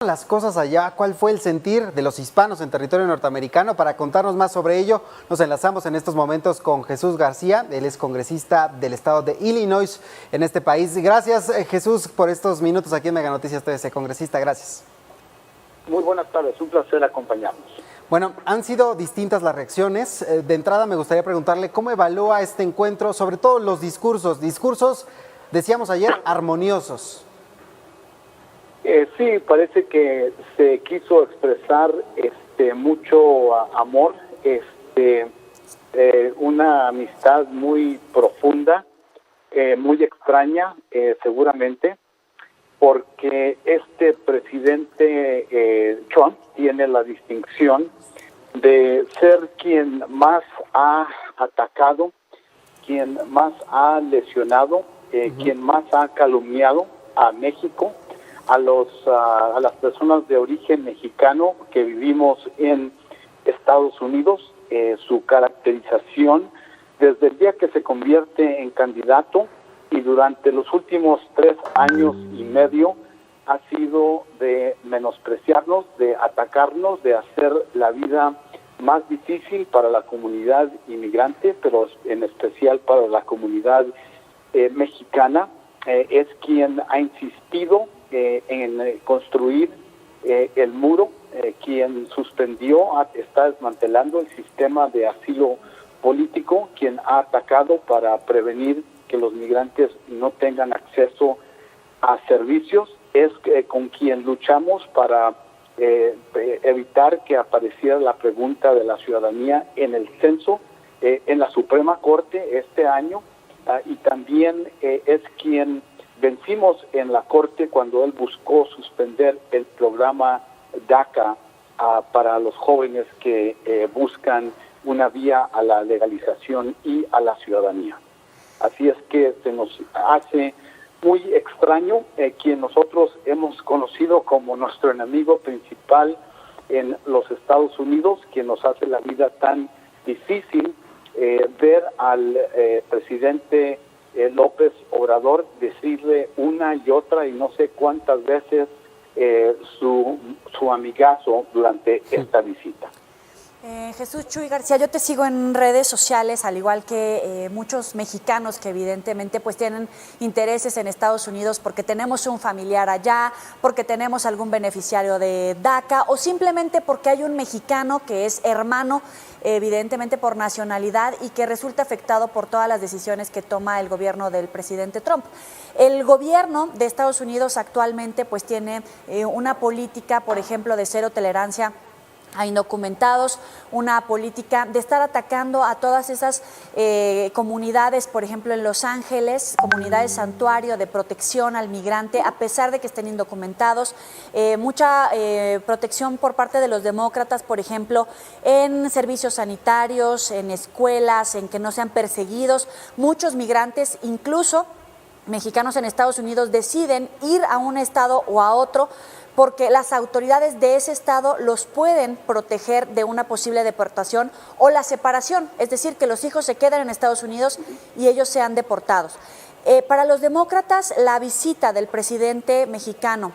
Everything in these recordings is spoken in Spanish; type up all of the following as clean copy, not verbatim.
las cosas allá? ¿Cuál fue el sentir de los hispanos en territorio norteamericano? Para contarnos más sobre ello, nos enlazamos en estos momentos con Jesús García. Él es congresista del estado de Illinois en este país. Gracias, Jesús, por estos minutos aquí en Mega Noticias TVC. Congresista, gracias. Muy buenas tardes, un placer acompañarnos. Bueno, han sido distintas las reacciones. De entrada me gustaría preguntarle cómo evalúa este encuentro, sobre todo los discursos, decíamos ayer, armoniosos. Sí, parece que se quiso expresar mucho amor, una amistad muy profunda, muy extraña, seguramente, porque este presidente Trump tiene la distinción de ser quien más ha atacado, quien más ha lesionado, quien más ha calumniado a México, a las personas de origen mexicano que vivimos en Estados Unidos. Su caracterización desde el día que se convierte en candidato y durante los últimos 3 años y medio ha sido de menospreciarnos, de atacarnos, de hacer la vida más difícil para la comunidad inmigrante, pero en especial para la comunidad mexicana. Es quien ha insistido en construir el muro, quien está desmantelando el sistema de asilo político, quien ha atacado para prevenir que los migrantes no tengan acceso a servicios, es con quien luchamos para evitar que apareciera la pregunta de la ciudadanía en el censo, en la Suprema Corte este año, y también es quien vencimos en la Corte cuando él buscó suspender el programa DACA para los jóvenes que buscan una vía a la legalización y a la ciudadanía. Así es que se nos hace muy extraño quien nosotros hemos conocido como nuestro enemigo principal en los Estados Unidos, quien nos hace la vida tan difícil, ver al presidente López Obrador decirle una y otra y no sé cuántas veces su amigazo durante esta visita. Jesús Chuy García, yo te sigo en redes sociales, al igual que muchos mexicanos que evidentemente pues tienen intereses en Estados Unidos porque tenemos un familiar allá, porque tenemos algún beneficiario de DACA o simplemente porque hay un mexicano que es hermano evidentemente por nacionalidad y que resulta afectado por todas las decisiones que toma el gobierno del presidente Trump. El gobierno de Estados Unidos actualmente pues tiene una política, por ejemplo, de cero tolerancia a indocumentados, una política de estar atacando a todas esas comunidades, por ejemplo en Los Ángeles, comunidades santuario de protección al migrante, a pesar de que estén indocumentados, mucha protección por parte de los demócratas, por ejemplo, en servicios sanitarios, en escuelas, en que no sean perseguidos. Muchos migrantes, incluso mexicanos en Estados Unidos, deciden ir a un estado o a otro porque las autoridades de ese estado los pueden proteger de una posible deportación o la separación, es decir, que los hijos se queden en Estados Unidos y ellos sean deportados. Para los demócratas, la visita del presidente mexicano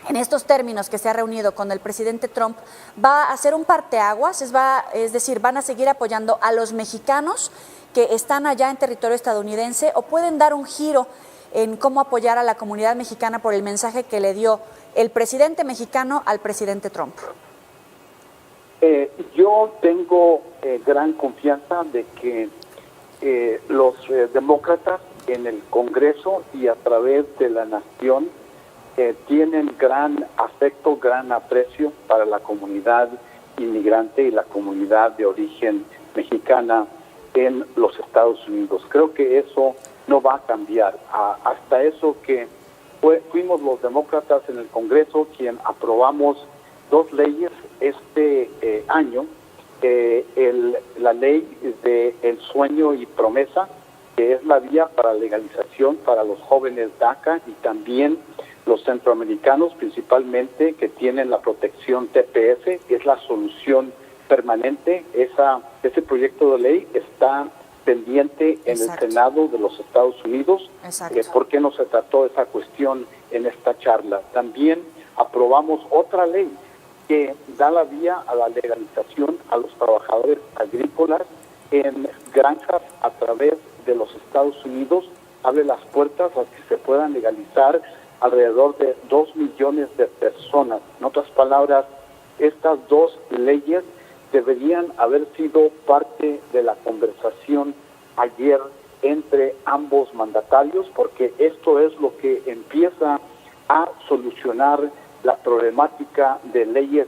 en estos términos que se ha reunido con el presidente Trump va a ser un parteaguas, es decir, van a seguir apoyando a los mexicanos que están allá en territorio estadounidense o pueden dar un giro en cómo apoyar a la comunidad mexicana por el mensaje que le dio el presidente mexicano al presidente Trump. Yo tengo gran confianza de que los demócratas en el Congreso y a través de la nación tienen gran afecto, gran aprecio para la comunidad inmigrante y la comunidad de origen mexicana en los Estados Unidos. Creo que eso no va a cambiar. Hasta eso que fuimos los demócratas en el Congreso quien aprobamos 2 leyes este año, la ley de El Sueño y Promesa, que es la vía para legalización para los jóvenes DACA y también los centroamericanos principalmente que tienen la protección TPS, que es la solución permanente. Ese proyecto de ley está pendiente en el Senado de los Estados Unidos. ¿Por qué no se trató esa cuestión en esta charla? También aprobamos otra ley que da la vía a la legalización a los trabajadores agrícolas en granjas a través de los Estados Unidos, abre las puertas a que se puedan legalizar alrededor de 2 millones de personas. En otras palabras, estas dos leyes deberían haber sido parte de la conversación ayer entre ambos mandatarios, porque esto es lo que empieza a solucionar la problemática de leyes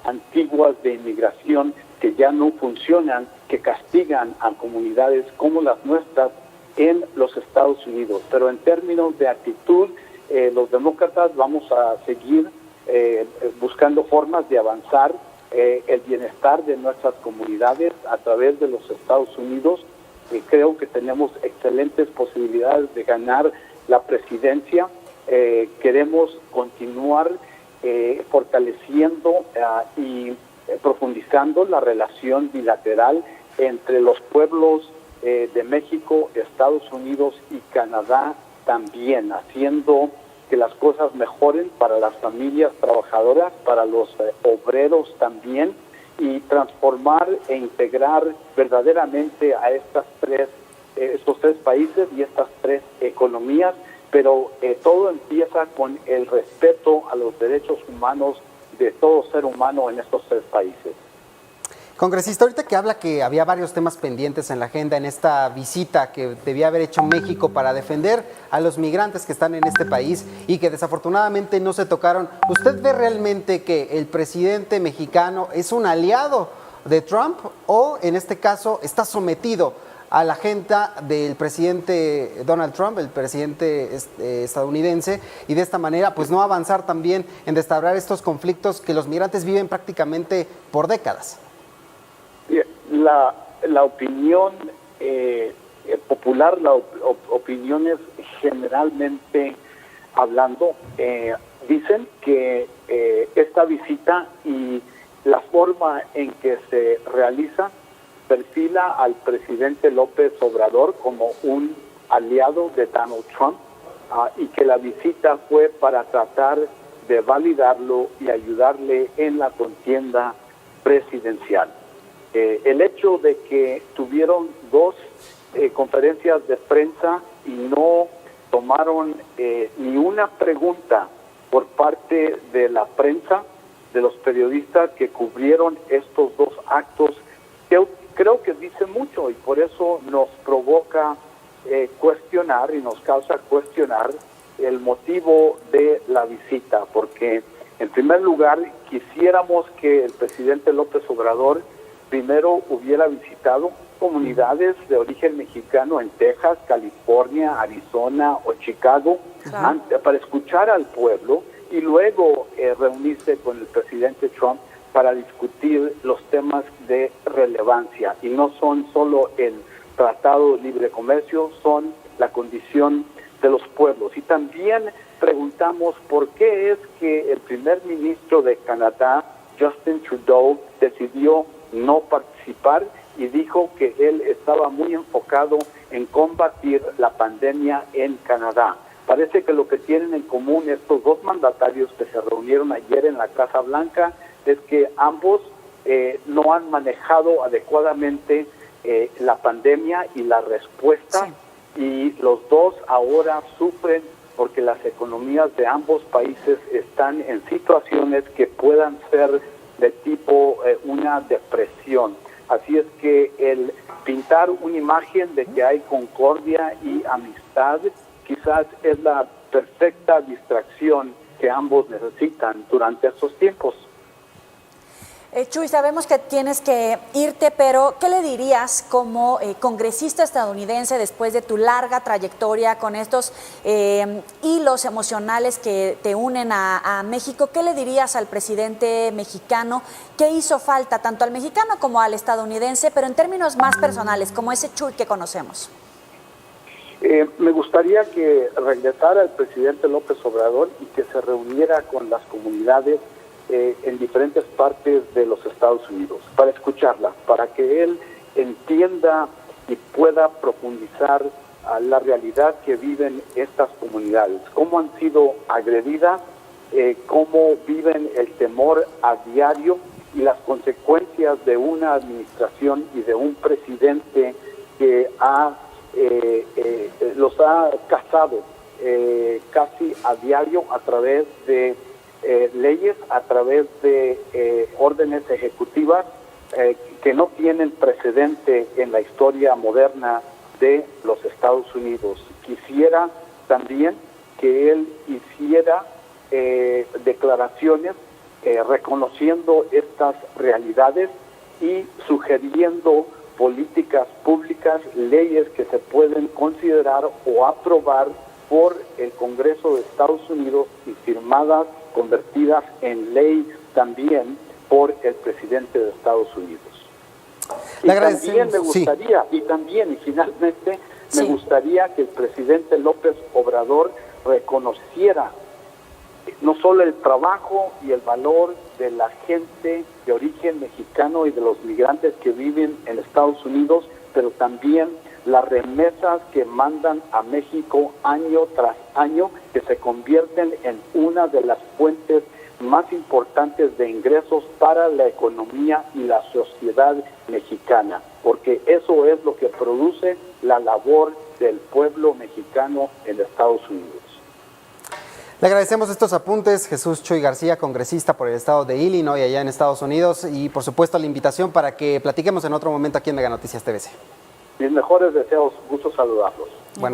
antiguas de inmigración que ya no funcionan, que castigan a comunidades como las nuestras en los Estados Unidos. Pero en términos de actitud, los demócratas vamos a seguir buscando formas de avanzar el bienestar de nuestras comunidades a través de los Estados Unidos. Creo que tenemos excelentes posibilidades de ganar la presidencia. Queremos continuar fortaleciendo y profundizando la relación bilateral entre los pueblos de México, Estados Unidos y Canadá también, haciendo que las cosas mejoren para las familias trabajadoras, para los obreros también, y transformar e integrar verdaderamente a estos tres países y estas tres economías, pero todo empieza con el respeto a los derechos humanos de todo ser humano en estos tres países. Congresista, ahorita que habla que había varios temas pendientes en la agenda en esta visita que debía haber hecho México para defender a los migrantes que están en este país y que desafortunadamente no se tocaron, ¿usted ve realmente que el presidente mexicano es un aliado de Trump o en este caso está sometido a la agenda del presidente Donald Trump, el presidente estadounidense, y de esta manera pues no avanzar también en restaurar estos conflictos que los migrantes viven prácticamente por décadas? La opinión popular, opiniones generalmente hablando, dicen que esta visita y la forma en que se realiza perfila al presidente López Obrador como un aliado de Donald Trump y que la visita fue para tratar de validarlo y ayudarle en la contienda presidencial. El hecho de que tuvieron dos conferencias de prensa y no tomaron ni una pregunta por parte de la prensa, de los periodistas que cubrieron estos dos actos, creo que dice mucho y por eso nos provoca cuestionar y nos causa cuestionar el motivo de la visita, porque en primer lugar quisiéramos que el presidente López Obrador primero hubiera visitado comunidades de origen mexicano en Texas, California, Arizona o Chicago, para escuchar al pueblo y luego reunirse con el presidente Trump para discutir los temas de relevancia. Y no son solo el Tratado de Libre Comercio, son la condición de los pueblos. Y también preguntamos por qué es que el primer ministro de Canadá, Justin Trudeau, decidió no participar y dijo que él estaba muy enfocado en combatir la pandemia en Canadá. Parece que lo que tienen en común estos dos mandatarios que se reunieron ayer en la Casa Blanca es que ambos no han manejado adecuadamente la pandemia y la respuesta, y los dos ahora sufren porque las economías de ambos países están en situaciones que puedan ser de tipo una depresión. Así es que el pintar una imagen de que hay concordia y amistad quizás es la perfecta distracción que ambos necesitan durante estos tiempos. Chuy, sabemos que tienes que irte, pero ¿qué le dirías como congresista estadounidense después de tu larga trayectoria con estos hilos emocionales que te unen a México? ¿Qué le dirías al presidente mexicano? ¿Qué hizo falta tanto al mexicano como al estadounidense, pero en términos más personales, como ese Chuy que conocemos? Me gustaría que regresara el presidente López Obrador y que se reuniera con las comunidades en diferentes partes de los Estados Unidos, para escucharla, para que él entienda y pueda profundizar a la realidad que viven estas comunidades, cómo han sido agredidas cómo viven el temor a diario y las consecuencias de una administración y de un presidente que los ha cazado casi a diario a través de leyes, a través de órdenes ejecutivas que no tienen precedente en la historia moderna de los Estados Unidos. Quisiera también que él hiciera declaraciones reconociendo estas realidades y sugiriendo políticas públicas, leyes que se pueden considerar o aprobar por el Congreso de Estados Unidos y firmadas, convertidas en ley también por el presidente de Estados Unidos. Y también me gustaría, y finalmente, me gustaría que el presidente López Obrador reconociera no solo el trabajo y el valor de la gente de origen mexicano y de los migrantes que viven en Estados Unidos, pero también las remesas que mandan a México año tras año, que se convierten en una de las fuentes más importantes de ingresos para la economía y la sociedad mexicana, porque eso es lo que produce la labor del pueblo mexicano en Estados Unidos. Le agradecemos estos apuntes, Jesús Chuy García, congresista por el estado de Illinois, allá en Estados Unidos, y por supuesto la invitación para que platiquemos en otro momento aquí en Mega Noticias TVC. Mis mejores deseos, gusto saludarlos. Bueno.